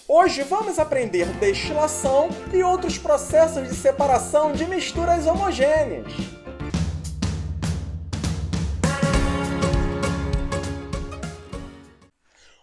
Hoje vamos aprender destilação e outros processos de separação de misturas homogêneas.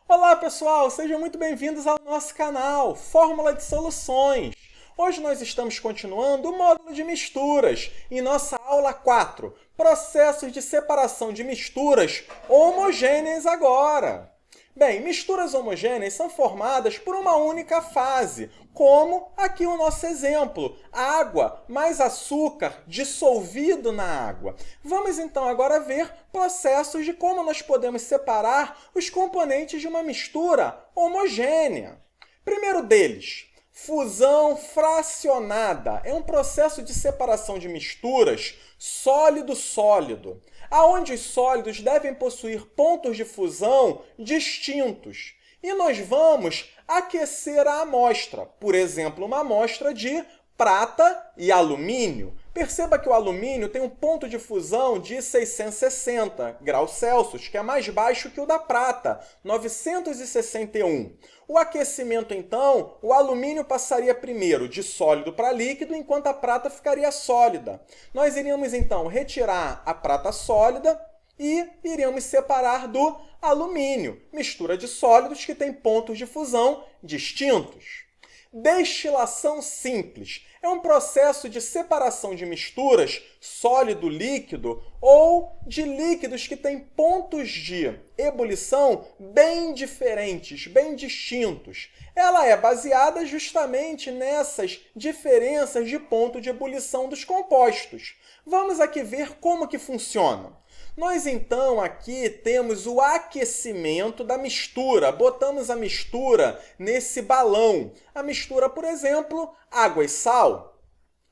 Olá pessoal, sejam muito bem-vindos ao nosso canal Fórmula de Soluções. Hoje nós estamos continuando o módulo de misturas, em nossa aula 4, processos de separação de misturas homogêneas agora. Bem, misturas homogêneas são formadas por uma única fase, como aqui o nosso exemplo, água mais açúcar dissolvido na água. Vamos então agora ver processos de como nós podemos separar os componentes de uma mistura homogênea. Primeiro deles, fusão fracionada. É um processo de separação de misturas sólido-sólido, aonde os sólidos devem possuir pontos de fusão distintos. E nós vamos aquecer a amostra, por exemplo, uma amostra de prata e alumínio. Perceba que o alumínio tem um ponto de fusão de 660 graus Celsius, que é mais baixo que o da prata, 961. O aquecimento, então, o alumínio passaria primeiro de sólido para líquido, enquanto a prata ficaria sólida. Nós iríamos, então, retirar a prata sólida e iríamos separar do alumínio, mistura de sólidos que tem pontos de fusão distintos. Destilação simples é um processo de separação de misturas sólido-líquido ou de líquidos que têm pontos de ebulição bem diferentes, bem distintos. Ela é baseada justamente nessas diferenças de ponto de ebulição dos compostos. Vamos aqui ver como que funciona. Nós, então, aqui temos o aquecimento da mistura. Botamos a mistura nesse balão. A mistura, por exemplo, água e sal.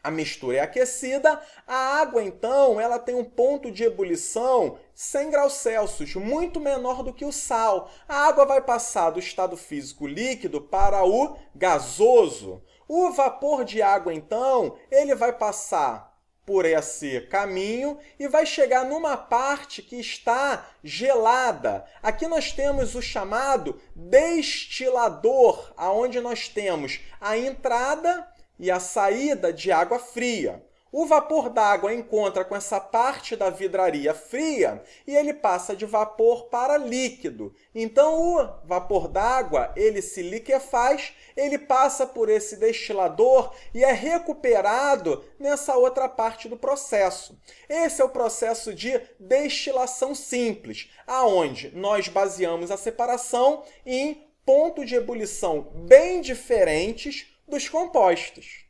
A mistura é aquecida. A água, então, ela tem um ponto de ebulição 100 graus Celsius, muito menor do que o sal. A água vai passar do estado físico líquido para o gasoso. O vapor de água, então, ele vai passar por esse caminho e vai chegar numa parte que está gelada. Aqui nós temos o chamado destilador, onde nós temos a entrada e a saída de água fria. O vapor d'água encontra com essa parte da vidraria fria e ele passa de vapor para líquido. Então, o vapor d'água, ele se liquefaz, ele passa por esse destilador e é recuperado nessa outra parte do processo. Esse é o processo de destilação simples, aonde nós baseamos a separação em pontos de ebulição bem diferentes dos compostos.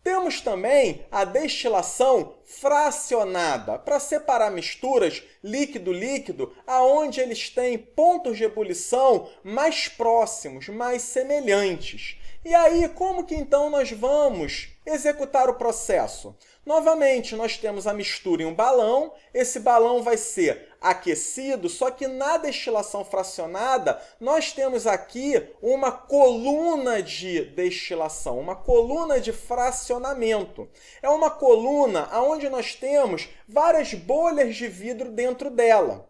Temos também a destilação fracionada, para separar misturas líquido-líquido, aonde eles têm pontos de ebulição mais próximos, mais semelhantes. E aí, como que então nós vamos executar o processo? Novamente, nós temos a mistura em um balão. Esse balão vai ser aquecido, só que na destilação fracionada, nós temos aqui uma coluna de destilação, uma coluna de fracionamento. É uma coluna onde nós temos várias bolhas de vidro dentro dela.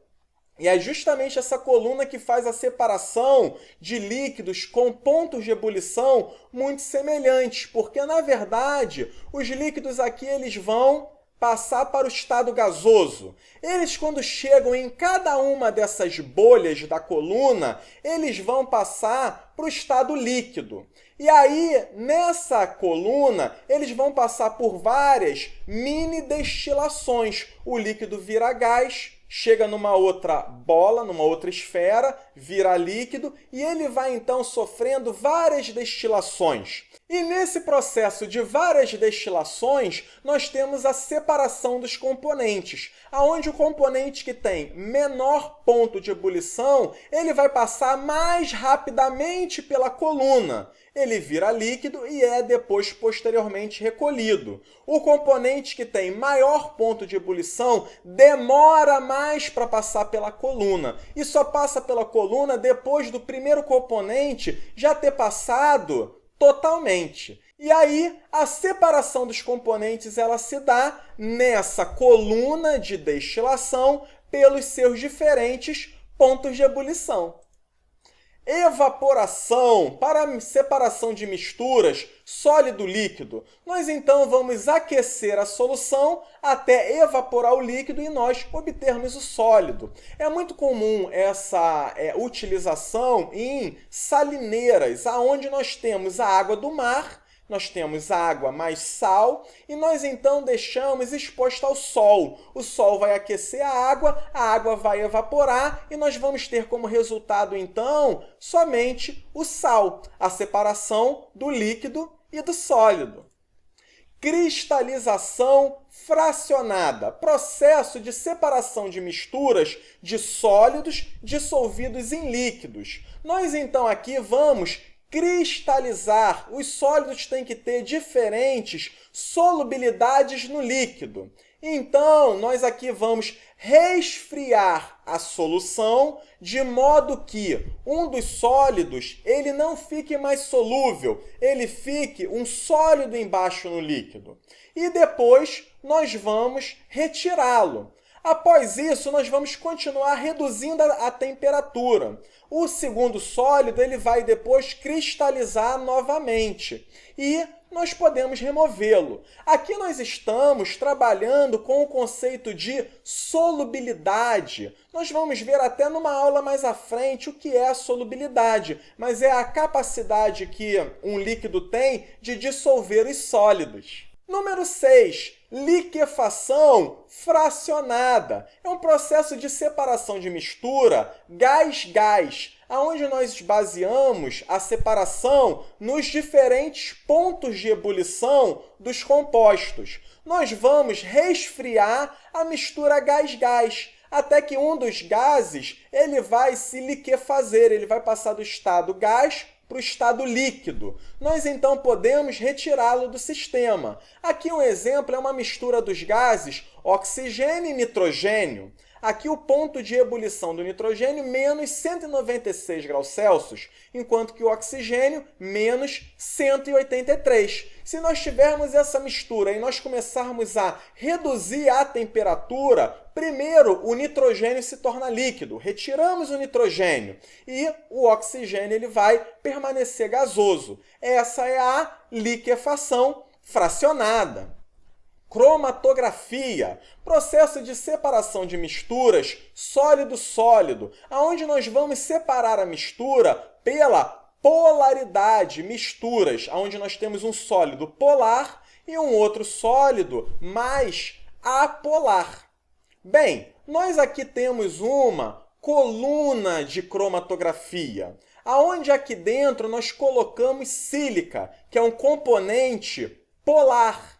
E é justamente essa coluna que faz a separação de líquidos com pontos de ebulição muito semelhantes, porque, na verdade, os líquidos aqui eles vão passar para o estado gasoso. Eles, quando chegam em cada uma dessas bolhas da coluna, eles vão passar para o estado líquido. E aí, nessa coluna, eles vão passar por várias mini destilações. O líquido vira gás, chega numa outra bola, numa outra esfera, vira líquido e ele vai então sofrendo várias destilações. E nesse processo de várias destilações, nós temos a separação dos componentes, aonde o componente que tem menor ponto de ebulição, ele vai passar mais rapidamente pela coluna. Ele vira líquido e é depois posteriormente recolhido. O componente que tem maior ponto de ebulição demora mais para passar pela coluna e só passa pela coluna depois do primeiro componente já ter passado totalmente. E aí, a separação dos componentes ela se dá nessa coluna de destilação pelos seus diferentes pontos de ebulição. evaporação, para separação de misturas sólido-líquido. Nós então vamos aquecer a solução até evaporar o líquido e nós obtermos o sólido. É muito comum essa utilização em salineiras, aonde nós temos a água do mar, nós temos água mais sal e nós então deixamos exposta ao sol. O sol vai aquecer a água vai evaporar e nós vamos ter como resultado então somente o sal, a separação do líquido e do sólido. Cristalização fracionada, processo de separação de misturas de sólidos dissolvidos em líquidos. Nós então aqui vamos cristalizar. Os sólidos têm que ter diferentes solubilidades no líquido. Então, nós aqui vamos resfriar a solução de modo que um dos sólidos ele não fique mais solúvel, ele fique um sólido embaixo no líquido. E depois nós vamos retirá-lo. Após isso, nós vamos continuar reduzindo a temperatura. O segundo sólido ele vai depois cristalizar novamente e nós podemos removê-lo. Aqui nós estamos trabalhando com o conceito de solubilidade. Nós vamos ver até numa aula mais à frente o que é a solubilidade, mas é a capacidade que um líquido tem de dissolver os sólidos. Número 6. Liquefação fracionada. É um processo de separação de mistura gás-gás, onde nós baseamos a separação nos diferentes pontos de ebulição dos compostos. Nós vamos resfriar a mistura gás-gás, até que um dos gases ele vai se liquefazer, ele vai passar do estado gás para o estado líquido. Nós então podemos retirá-lo do sistema. Aqui um exemplo é uma mistura dos gases oxigênio e nitrogênio. Aqui o ponto de ebulição do nitrogênio menos 196 graus Celsius, enquanto que o oxigênio menos 183. Se nós tivermos essa mistura e nós começarmos a reduzir a temperatura, primeiro o nitrogênio se torna líquido, retiramos o nitrogênio e o oxigênio ele vai permanecer gasoso. Essa é a liquefação fracionada. Cromatografia, processo de separação de misturas sólido-sólido, onde nós vamos separar a mistura pela polaridade, misturas, onde nós temos um sólido polar e um outro sólido mais apolar. Bem, nós aqui temos uma coluna de cromatografia, onde aqui dentro nós colocamos sílica, que é um componente polar.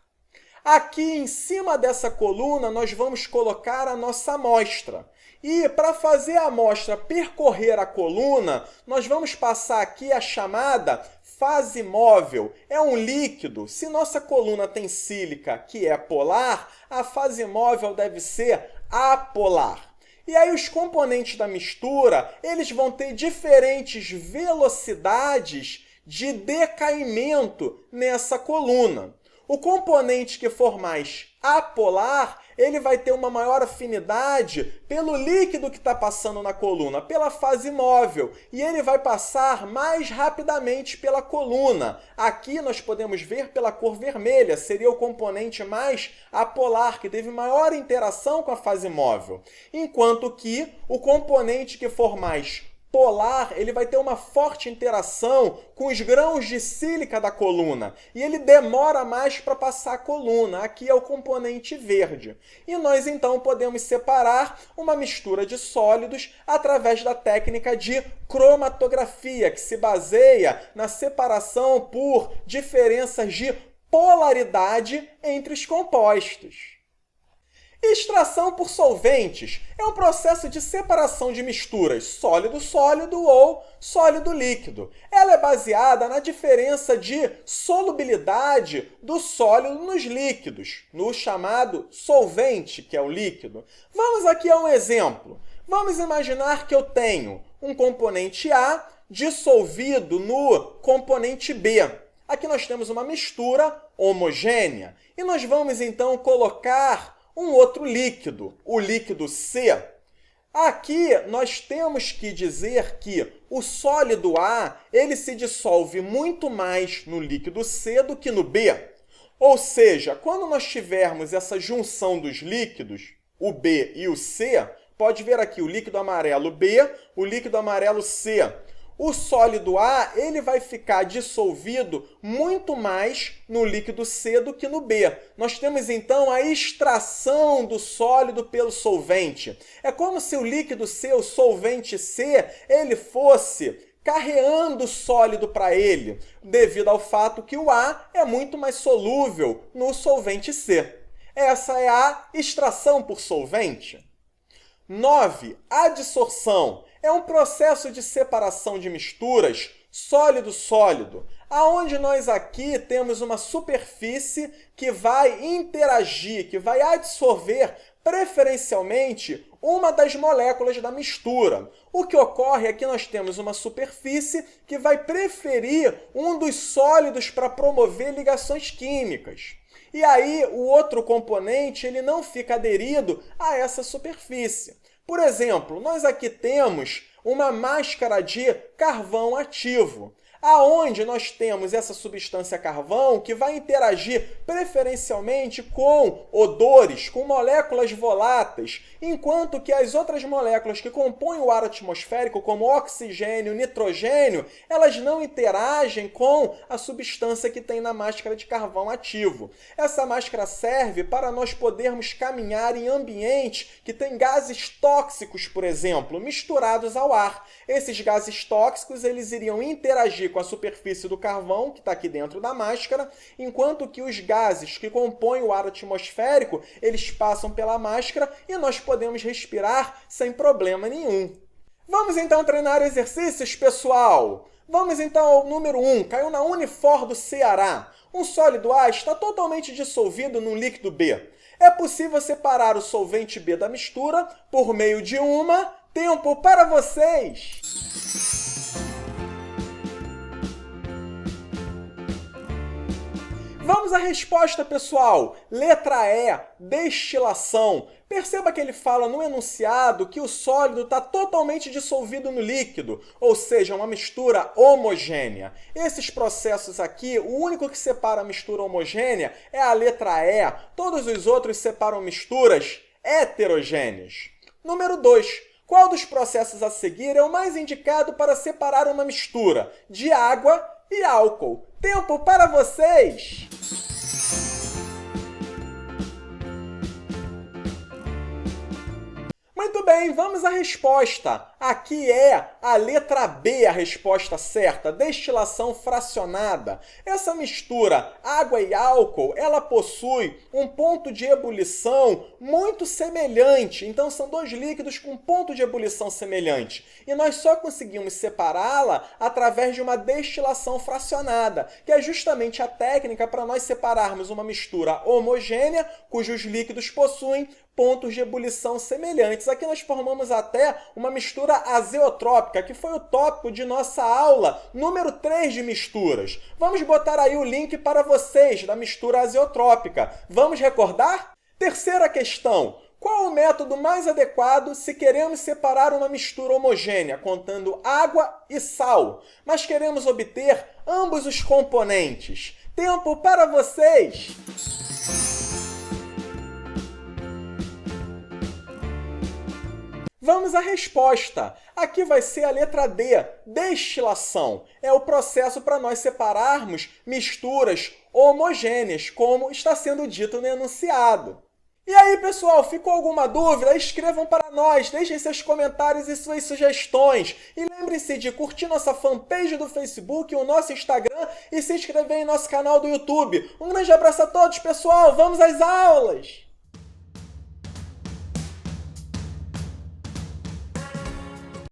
Aqui em cima dessa coluna nós vamos colocar a nossa amostra. E para fazer a amostra percorrer a coluna, nós vamos passar aqui a chamada fase móvel. É um líquido. Se nossa coluna tem sílica, que é polar, a fase móvel deve ser apolar. E aí os componentes da mistura, eles vão ter diferentes velocidades de decaimento nessa coluna. O componente que for mais apolar, ele vai ter uma maior afinidade pelo líquido que está passando na coluna, pela fase móvel, e ele vai passar mais rapidamente pela coluna. Aqui nós podemos ver pela cor vermelha, seria o componente mais apolar, que teve maior interação com a fase móvel. Enquanto que o componente que for mais polar, ele vai ter uma forte interação com os grãos de sílica da coluna e ele demora mais para passar a coluna. Aqui é o componente verde. E nós então podemos separar uma mistura de sólidos através da técnica de cromatografia, que se baseia na separação por diferenças de polaridade entre os compostos. Extração por solventes é um processo de separação de misturas sólido-sólido ou sólido-líquido. Ela é baseada na diferença de solubilidade do sólido nos líquidos, no chamado solvente, que é o líquido. Vamos aqui a um exemplo. Vamos imaginar que eu tenho um componente A dissolvido no componente B. Aqui nós temos uma mistura homogênea e nós vamos então colocar um outro líquido, o líquido C. Aqui nós temos que dizer que o sólido A ele se dissolve muito mais no líquido C do que no B. Ou seja, quando nós tivermos essa junção dos líquidos, o B e o C, pode ver aqui o líquido amarelo B, o líquido amarelo C. O sólido A ele vai ficar dissolvido muito mais no líquido C do que no B. Nós temos então a extração do sólido pelo solvente. É como se o líquido C, o solvente C, ele fosse carreando o sólido para ele, devido ao fato que o A é muito mais solúvel no solvente C. Essa é a extração por solvente. 9. Adsorção. É um processo de separação de misturas sólido-sólido, aonde nós aqui temos uma superfície que vai interagir, que vai adsorver preferencialmente uma das moléculas da mistura. O que ocorre é que nós temos uma superfície que vai preferir um dos sólidos para promover ligações químicas. E aí o outro componente ele não fica aderido a essa superfície. Por exemplo, nós aqui temos uma máscara de carvão ativo, aonde nós temos essa substância carvão que vai interagir preferencialmente com odores, com moléculas voláteis, enquanto que as outras moléculas que compõem o ar atmosférico, como oxigênio, nitrogênio, elas não interagem com a substância que tem na máscara de carvão ativo. Essa máscara serve para nós podermos caminhar em ambientes que têm gases tóxicos, por exemplo, misturados ao ar. Esses gases tóxicos eles iriam interagir com a superfície do carvão, que está aqui dentro da máscara, enquanto que os gases que compõem o ar atmosférico, eles passam pela máscara e nós podemos respirar sem problema nenhum. Vamos então treinar exercícios, pessoal? Vamos então ao número 1, caiu na Unifor do Ceará. Um sólido A está totalmente dissolvido num líquido B. É possível separar o solvente B da mistura por meio de uma... Tempo para vocês! Vamos à resposta, pessoal! Letra E, destilação. Perceba que ele fala no enunciado que o sólido está totalmente dissolvido no líquido, ou seja, uma mistura homogênea. Esses processos aqui, o único que separa a mistura homogênea é a letra E. Todos os outros separam misturas heterogêneas. Número 2. Qual dos processos a seguir é o mais indicado para separar uma mistura de água e álcool? Tempo para vocês! Muito bem, vamos à resposta. Aqui é a letra B a resposta certa, destilação fracionada. Essa mistura água e álcool, ela possui um ponto de ebulição muito semelhante. Então, são dois líquidos com ponto de ebulição semelhante. E nós só conseguimos separá-la através de uma destilação fracionada, que é justamente a técnica para nós separarmos uma mistura homogênea, cujos líquidos possuem pontos de ebulição semelhantes. Aqui nós formamos até uma mistura azeotrópica, que foi o tópico de nossa aula número 3 de misturas. Vamos botar aí o link para vocês da mistura azeotrópica. Vamos recordar? Terceira questão. Qual o método mais adequado se queremos separar uma mistura homogênea, contendo água e sal, mas queremos obter ambos os componentes? Tempo para vocês! Vamos à resposta. Aqui vai ser a letra D, destilação. É o processo para nós separarmos misturas homogêneas, como está sendo dito no enunciado. E aí, pessoal, ficou alguma dúvida? Escrevam para nós, deixem seus comentários e suas sugestões. E lembre-se de curtir nossa fanpage do Facebook, o nosso Instagram e se inscrever em nosso canal do YouTube. Um grande abraço a todos, pessoal! Vamos às aulas!